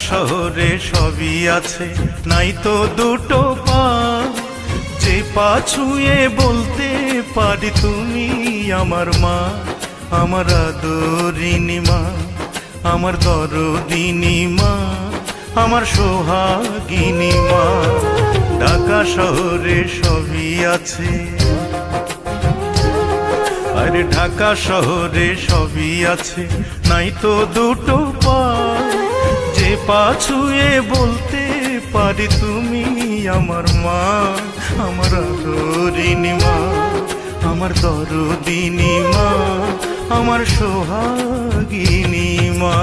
শহরে সবই আছে, নাই তো দুটো পা, যে পা ছুঁয়ে বলতে পারি তুমি আমার মা। আমার আদরিনী মা, আমার দরদিনী মা, আমার সোহাগিনী মা। ঢাকা শহরে সবই আছে, আরে ঢাকা শহরে সবই আছে, নাই তো দুটো পা, যে পা ছুঁয়ে বলতে পারি তুমি আমার মা। আমার আদরিনী মা, আমার দরদিনী মা, আমার সোহাগিনী মা।